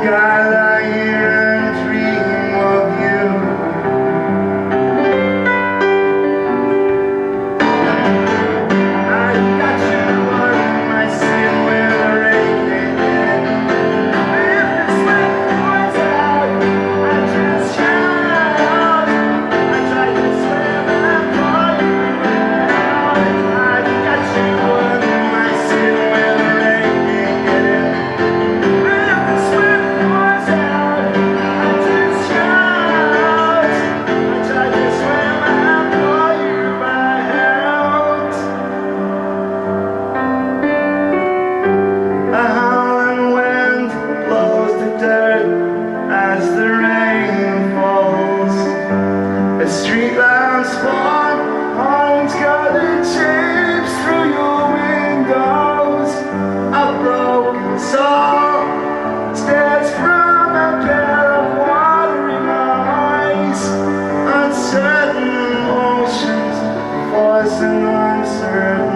God, I hear and dream of you. I've got you on my skin with a raining head. If the sweat pours out, I just shout. I tried to swim and pull you out. I've got you on my skin with a raining head. If the sweat pours out, I just shout. I tried to swim and pull you out. A howling wind blows the dirt as the rain falls. A street lamps fall, homes gathered shapes through your windows. A broken soul stares from a pair of watering eyes. Uncertain emotions, forcing uncertain.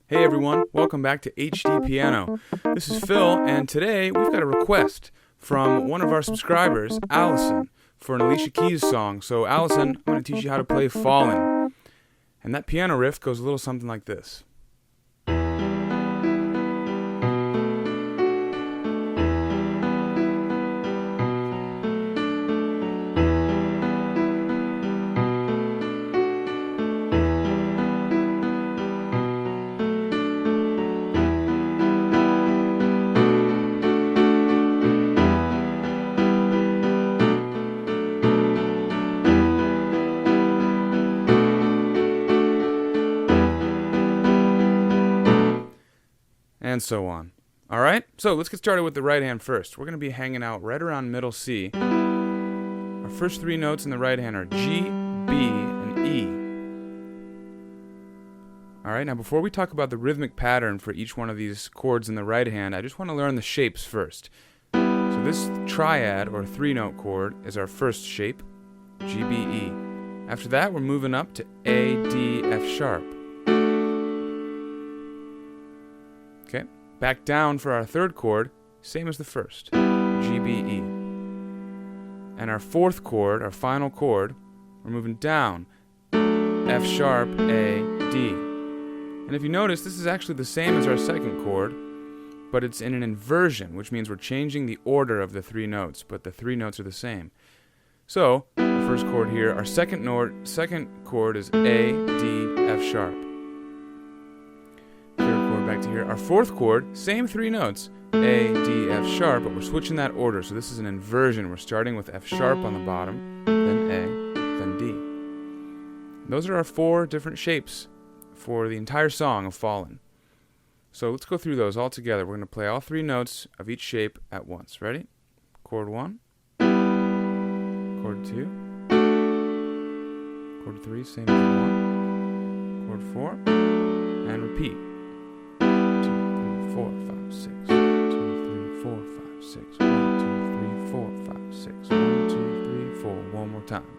Hey everyone, welcome back to HD Piano. This is Phil, and today we've got a request from one of our subscribers, Allison, for an Alicia Keys song. So Allison, I'm going to teach you how to play Fallin'. And that piano riff goes a little something like this. And so on. Alright, so let's get started with the right hand first. We're going to be hanging out right around middle C. Our first three notes in the right hand are G, B, and E. Alright, now before we talk about the rhythmic pattern for each one of these chords in the right hand, I just want to learn the shapes first. So this triad, or three-note chord, is our first shape, G, B, E. After that, we're moving up to A, D, F sharp. Okay, back down for our third chord, same as the first, G, B, E. And our fourth chord, our final chord, we're moving down, F sharp, A, D. And if you notice, this is actually the same as our second chord, but it's in an inversion, which means we're changing the order of the three notes, but the three notes are the same. So, the first chord here, our second chord is A, D, F sharp. Back to here. Our fourth chord, same three notes, A, D, F sharp, but we're switching that order. So this is an inversion. We're starting with F sharp on the bottom, then A, then D. And those are our four different shapes for the entire song of Fallin'. So let's go through those all together. We're going to play all three notes of each shape at once. Ready? Chord 1, chord 2, chord 3, same as 1, chord 4, and repeat. 4, 5, 6, 1, 2, 3, 4, 5, 6, 1, 2, 3, 4, 5, 6, 1, 2, 3, 4. One more time.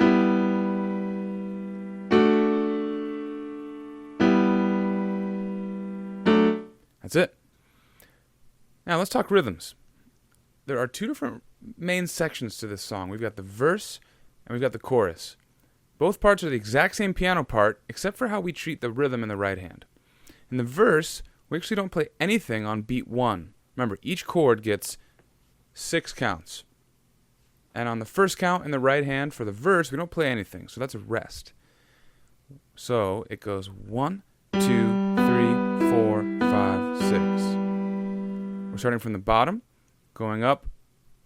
That's it. Now let's talk rhythms. There are two different main sections to this song. We've got the verse and we've got the chorus. Both parts are the exact same piano part, except for how we treat the rhythm in the right hand. In the verse, we actually don't play anything on beat 1. Remember, each chord gets 6 counts. And on the first count in the right hand for the verse, we don't play anything. So that's a rest. So it goes 1, 2, 3, 4, 5, 6. We're starting from the bottom, going up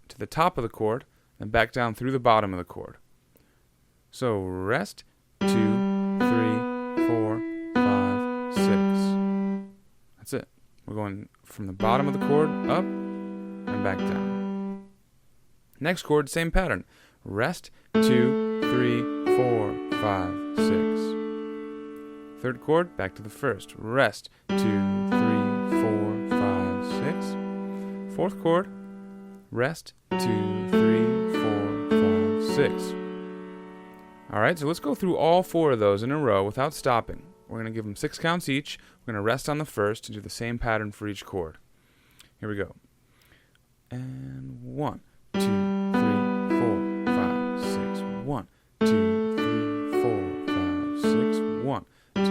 to the top of the chord, and back down through the bottom of the chord. So rest, 2, 3, 4, 5, 6. That's it. We're going from the bottom of the chord up and back down. Next chord, same pattern. Rest, 2, 3, 4, 5, 6. Third chord, back to the first. Rest, 2, 3, 4, 5, 6. Fourth chord, rest, 2, 3, 4, 5, 6. Alright, so let's go through all four of those in a row without stopping. We're going to give them 6 counts each. We're going to rest on the first and do the same pattern for each chord. Here we go. And 1, 2, 3, 4, 5, 6. 1, 2, 3, 4, 5, 6. 1, 2, 3,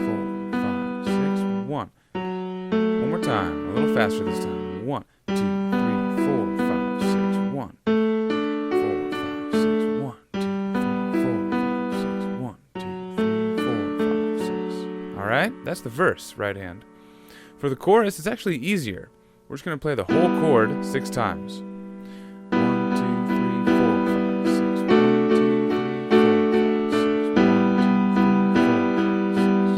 4, 5, 6. 1. One more time. A little faster this time. 1, 2, 3, 4, 5, 6. 1, 4, 5, 6. 1, 2, 3, 4, 5, 6. 1, 2, 3, 4, 5, 6. Alright, that's the verse, right hand. For the chorus, it's actually easier. We're just going to play the whole chord 6 times. 1, 2, 3, 4, 5, 6. 1, 2, 3, 4, 5, 6. 1, 2,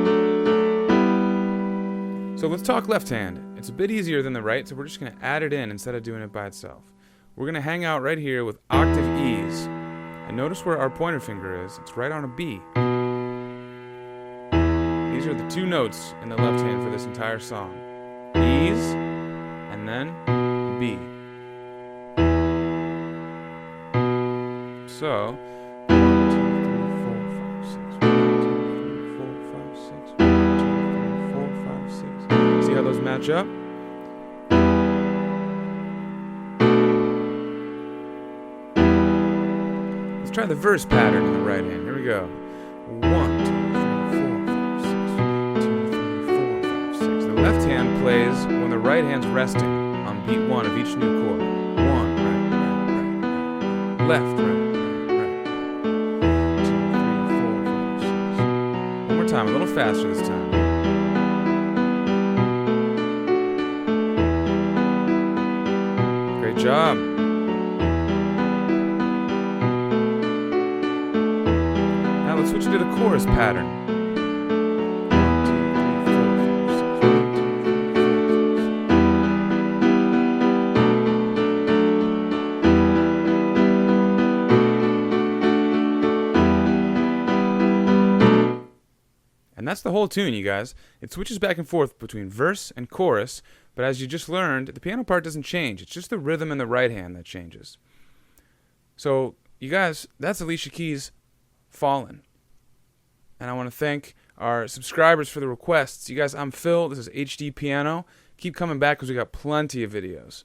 3, 4, 5, 6. Okay? So let's talk left hand. It's a bit easier than the right, so we're just going to add it in instead of doing it by itself. We're going to hang out right here with octave E's. And notice where our pointer finger is. It's right on a B. These are the 2 notes in the left hand for this entire song. E's, and then B. So, 1, 2, 3, 4, 5, 6. 1, 2, 3, 4, 5, 6. see how those match up. Let's try the verse pattern in the right hand. Here we go. 1, 2, 3, 4, 5, 6. 2, 3, 4, 5, 6. The left hand plays when the right hand's resting on beat 1 of each new chord. 1, right, left, right, 2, 3, 4, 5, 6. One more time, a little faster this time. Great job. Now let's switch to the chorus pattern. 1, 2, 3, 4, 5, 6. And that's the whole tune, you guys. It switches back and forth between verse and chorus, but as you just learned, the piano part doesn't change. It's just the rhythm in the right hand that changes. So, you guys, that's Alicia Keys' Fallen. And I want to thank our subscribers for the requests. You guys, I'm Phil. This is HD Piano. Keep coming back because we got plenty of videos.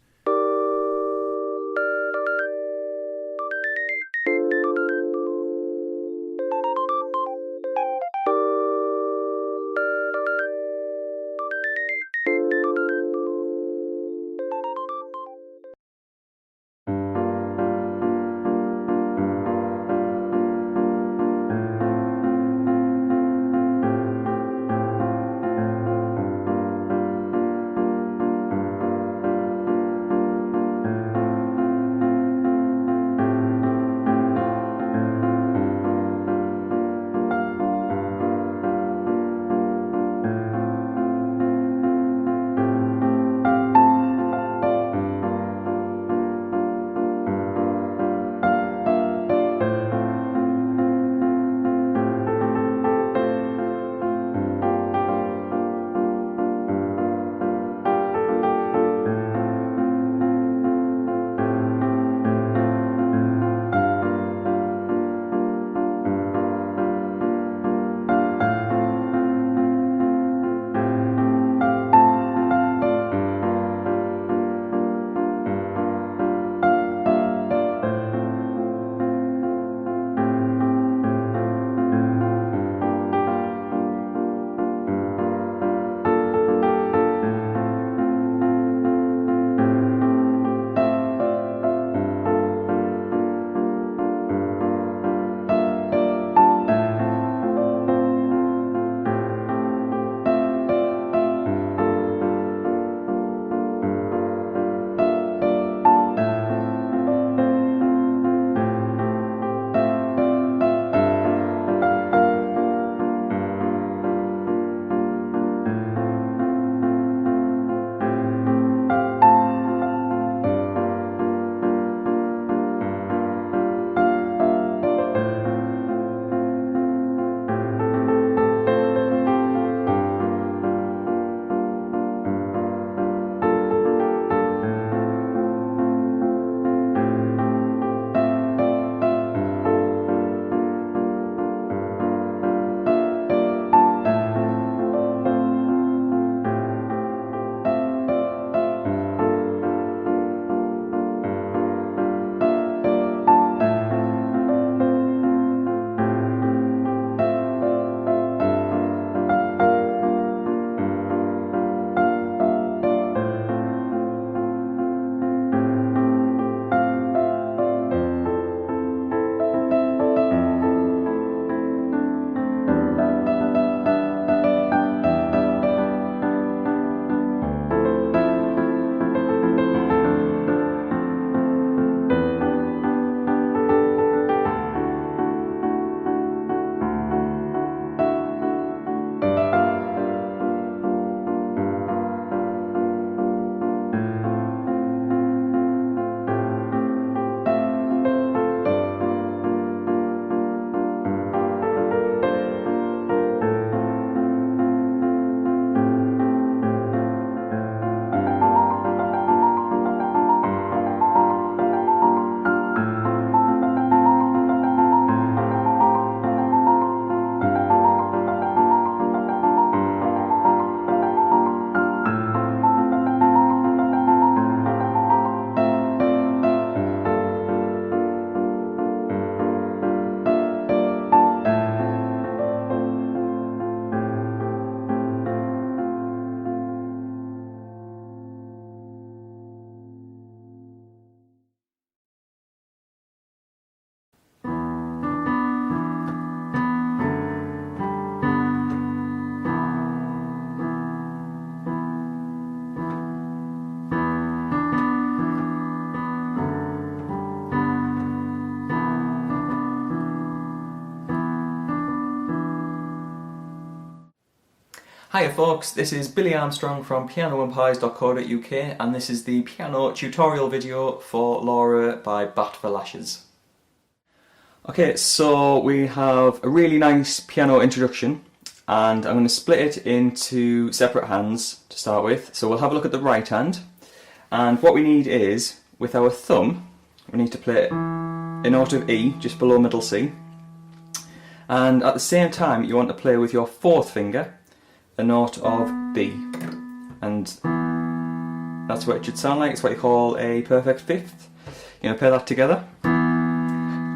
Hiya folks, this is Billy Armstrong from pianoempires.co.uk and this is the piano tutorial video for Laura by Bat for Lashes. Okay, so we have a really nice piano introduction and I'm going to split it into separate hands to start with. So we'll have a look at the right hand, and what we need is, with our thumb, we need to play a note of E just below middle C, and at the same time you want to play with your fourth finger a note of B, and that's what it should sound like. It's what you call a perfect fifth. You're going to play that together.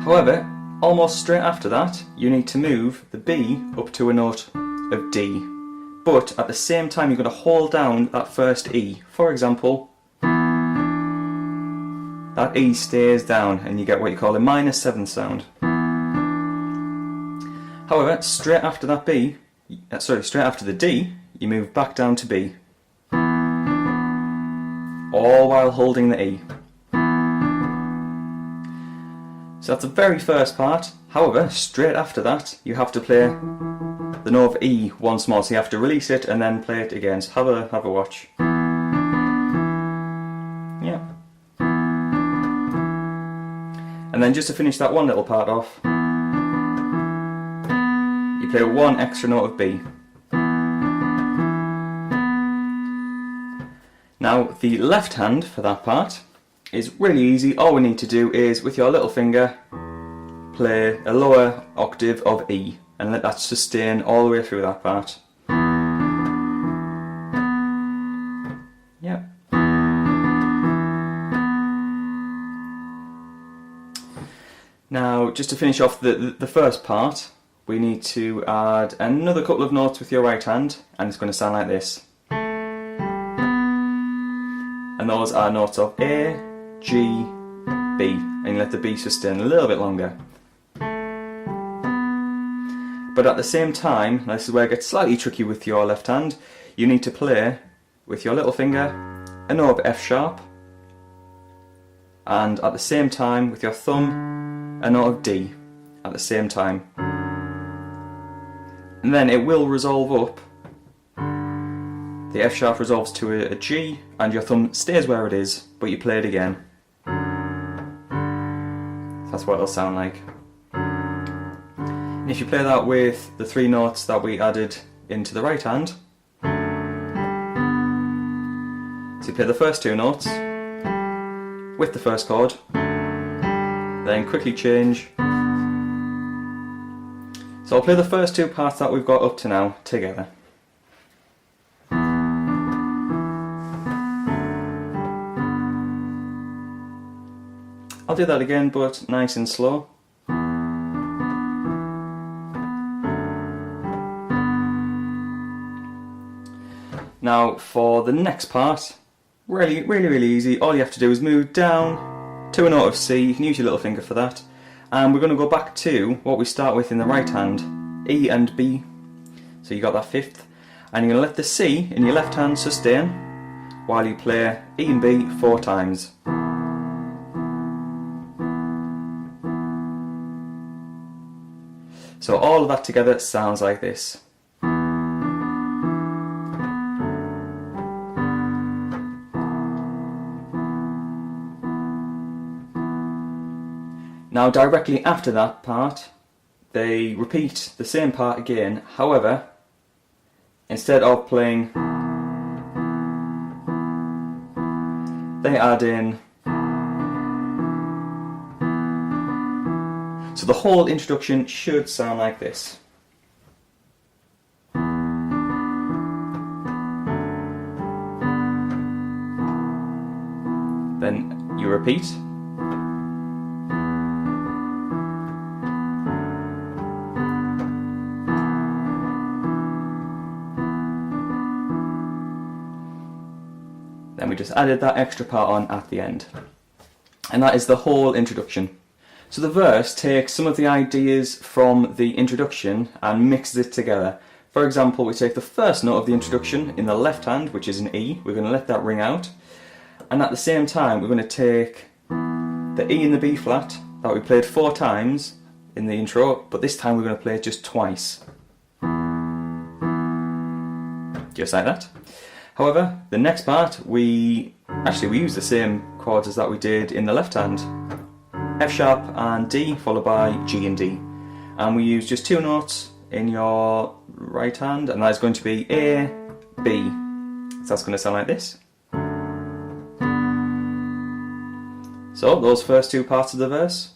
However, almost straight after that you need to move the B up to a note of D, but at the same time you're going to hold down that first E. For example, that E stays down and you get what you call a minor seventh sound. However, straight after that B, straight after the D, you move back down to B, all while holding the E. So that's the very first part. However, straight after that you have to play the note of E once more, so you have to release it and then play it again. So have a watch. Yeah. And then just to finish that one little part off, you play one extra note of B. Now the left hand for that part is really easy. All we need to do is, with your little finger, play a lower octave of E and let that sustain all the way through that part. Yep. Now, just to finish off the first part, we need to add another couple of notes with your right hand, and it's going to sound like this. And those are notes of A, G, B, and you let the B sustain a little bit longer. But at the same time, this is where it gets slightly tricky with your left hand, you need to play with your little finger a note of F sharp, and at the same time with your thumb a note of D at the same time. And then it will resolve up. The F sharp resolves to a G and your thumb stays where it is, but you play it again. That's what it'll sound like. And if you play that with the three notes that we added into the right hand, so you play the first two notes with the first chord, then quickly change. So I'll play the first two parts that we've got up to now together. I'll do that again, but nice and slow. Now for the next part, really easy. All you have to do is move down to a note of C. You can use your little finger for that. And we're going to go back to what we start with in the right hand, E and B. So you got that fifth. And you're going to let the C in your left hand sustain while you play E and B 4 times. So all of that together sounds like this. Now directly after that part, they repeat the same part again. However, instead of playing, they add in. So the whole introduction should sound like this. Then you repeat. Then we just added that extra part on at the end. And that is the whole introduction. So the verse takes some of the ideas from the introduction and mixes it together. For example, we take the first note of the introduction in the left hand, which is an E. We're going to let that ring out. And at the same time, we're going to take the E and the B flat that we played 4 times in the intro, but this time we're going to play it just twice. just like that. However, the next part, we use the same chords as that we did in the left hand. F sharp and D, followed by G and D. And we use just 2 notes in your right hand, and that is going to be A, B. So that's going to sound like this. So, those first 2 parts of the verse.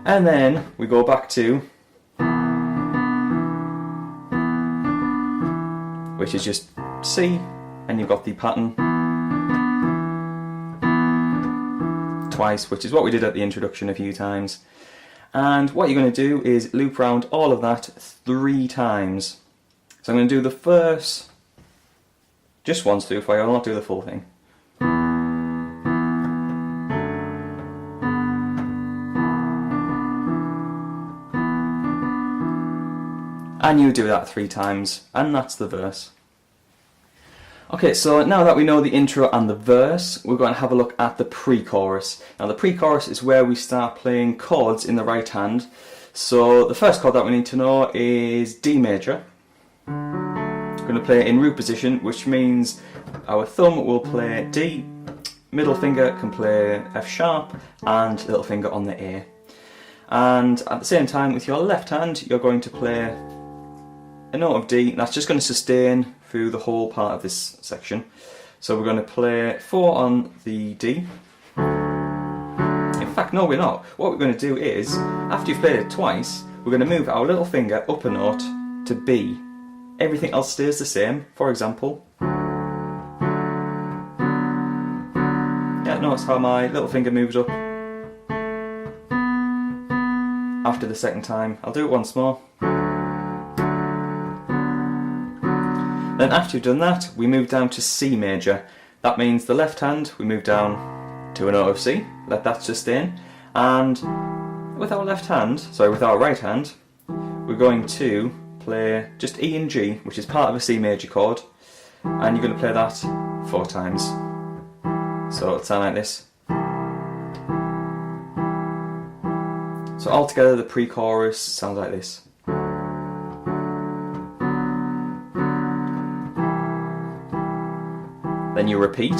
And then we go back to, which is just C, and you've got the pattern twice, which is what we did at the introduction a few times. And what you're going to do is loop around all of that 3 times. So I'm going to do the first just once through for you, I'll not do the full thing. And you do that 3 times, and that's the verse. Okay, so now that we know the intro and the verse, we're going to have a look at the pre-chorus. Now the pre-chorus is where we start playing chords in the right hand. So the first chord that we need to know is D major. We're going to play in root position, which means our thumb will play D, middle finger can play F sharp, and little finger on the A. And at the same time, with your left hand, you're going to play a note of D, and that's just going to sustain through the whole part of this section. So we're going to play 4 on the D. In fact, no, we're not. What we're going to do is, after you've played it twice, we're going to move our little finger up a note to B. Everything else stays the same. For example, yeah, notice how my little finger moves up after the second time. I'll do it once more. Then after you've done that, we move down to C major. That means the left hand, we move down to a note of C, let that sustain. And with our right hand, we're going to play just E and G, which is part of a C major chord. And you're going to play that 4 times. So it'll sound like this. So altogether the pre-chorus sounds like this. Then you repeat.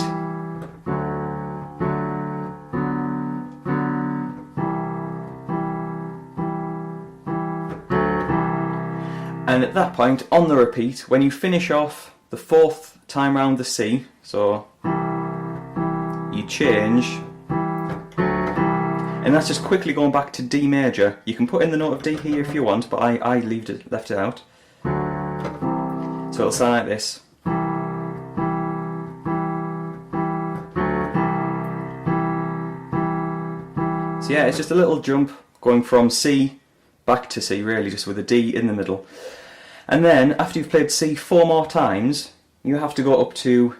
And at that point, on the repeat, when you finish off the 4th time round the C, so you change, and that's just quickly going back to D major. You can put in the note of D here if you want, but I left it out. So it'll sound like this. So yeah, it's just a little jump going from C back to C, really, just with a D in the middle. And then, after you've played C 4 more times, you have to go up to,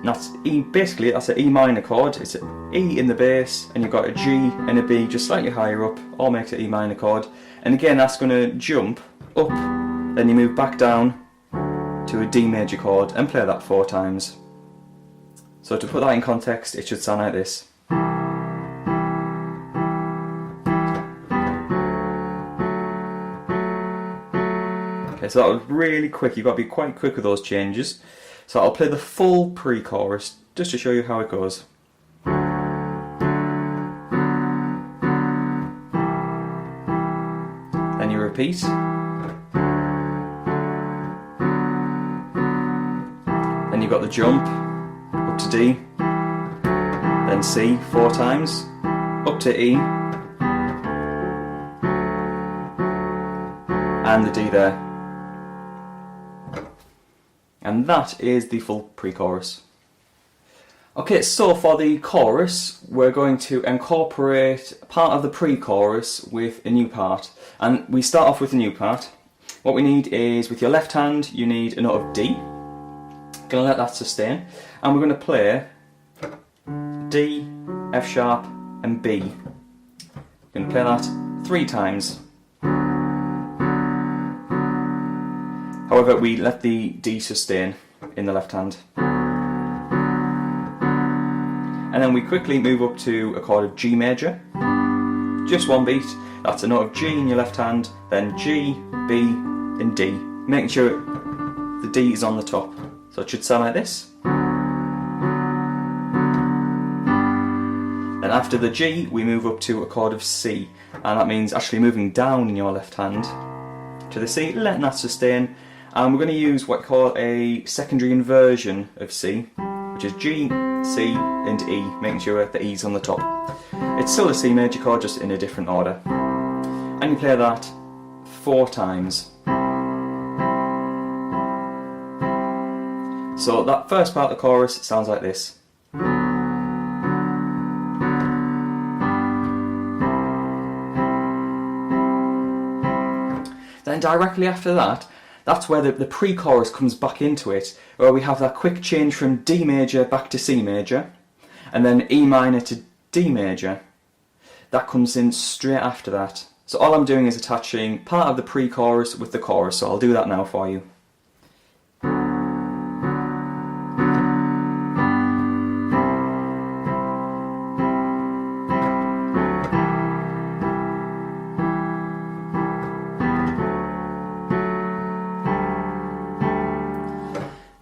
that's E, basically that's an E minor chord. It's an E in the bass, and you've got a G and a B just slightly higher up, all makes an E minor chord. And again, that's going to jump up, then you move back down to a D major chord and play that 4 times. So to put that in context, it should sound like this. Okay, so that was really quick. You've got to be quite quick with those changes. So I'll play the full pre-chorus just to show you how it goes. Then you repeat. Then you've got the jump up to D, then C 4 times, up to E, and the D there. And that is the full pre-chorus. Okay, so for the chorus, we're going to incorporate part of the pre-chorus with a new part. And we start off with a new part. What we need is, with your left hand, you need a note of D. Gonna let that sustain. And we're gonna play D, F sharp, and B. We're gonna play that 3 times. However, we let the D sustain in the left hand. And then we quickly move up to a chord of G major. Just 1 beat. That's a note of G in your left hand, then G, B, and D, making sure the D is on the top. So it should sound like this. Then after the G, we move up to a chord of C, and that means actually moving down in your left hand to the C, letting that sustain, and we're going to use what we call a secondary inversion of C, which is G, C, and E, making sure the E's on the top. It's still a C major chord, just in a different order. And you play that 4 times. So that first part of the chorus sounds like this. Then directly after that, that's where the pre-chorus comes back into it, where we have that quick change from D major back to C major, and then E minor to D major. That comes in straight after that. So all I'm doing is attaching part of the pre-chorus with the chorus, so I'll do that now for you.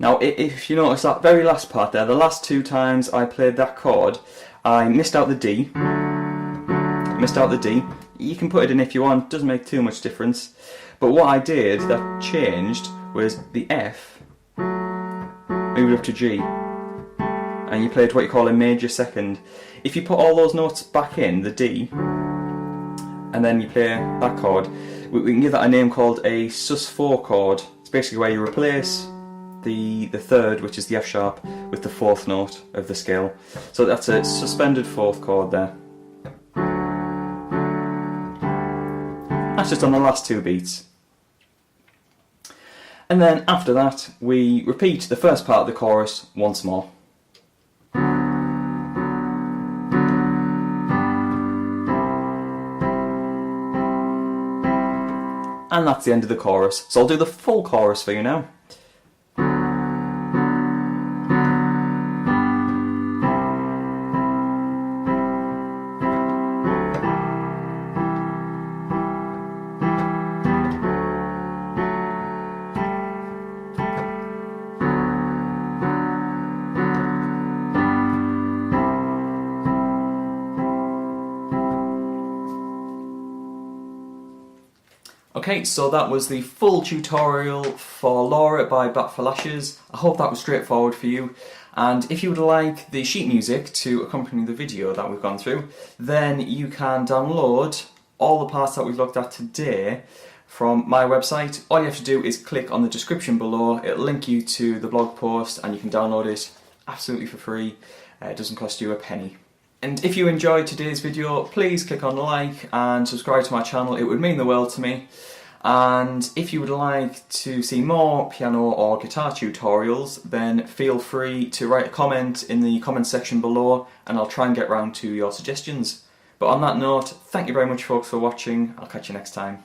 Now, if you notice that very last part there, the last 2 times I played that chord, I missed out the D. You can put it in if you want, doesn't make too much difference. But what I did that changed was the F moved up to G, and you played what you call a major second. If you put all those notes back in, the D, and then you play that chord, we can give that a name called a sus4 chord. It's basically where you replace the third, which is the F sharp, with the 4th note of the scale. So that's a suspended 4th chord there. That's just on the last 2 beats. And then after that, we repeat the first part of the chorus once more. And that's the end of the chorus. So I'll do the full chorus for you now. Okay, so that was the full tutorial for Laura by Bat for Lashes. I hope that was straightforward for you. And if you would like the sheet music to accompany the video that we've gone through, then you can download all the parts that we've looked at today from my website. All you have to do is click on the description below. It'll link you to the blog post and you can download it absolutely for free. It doesn't cost you a penny. And if you enjoyed today's video, please click on like and subscribe to my channel. It would mean the world to me. And if you would like to see more piano or guitar tutorials, then feel free to write a comment in the comment section below and I'll try and get round to your suggestions. But on that note, thank you very much folks for watching. I'll catch you next time.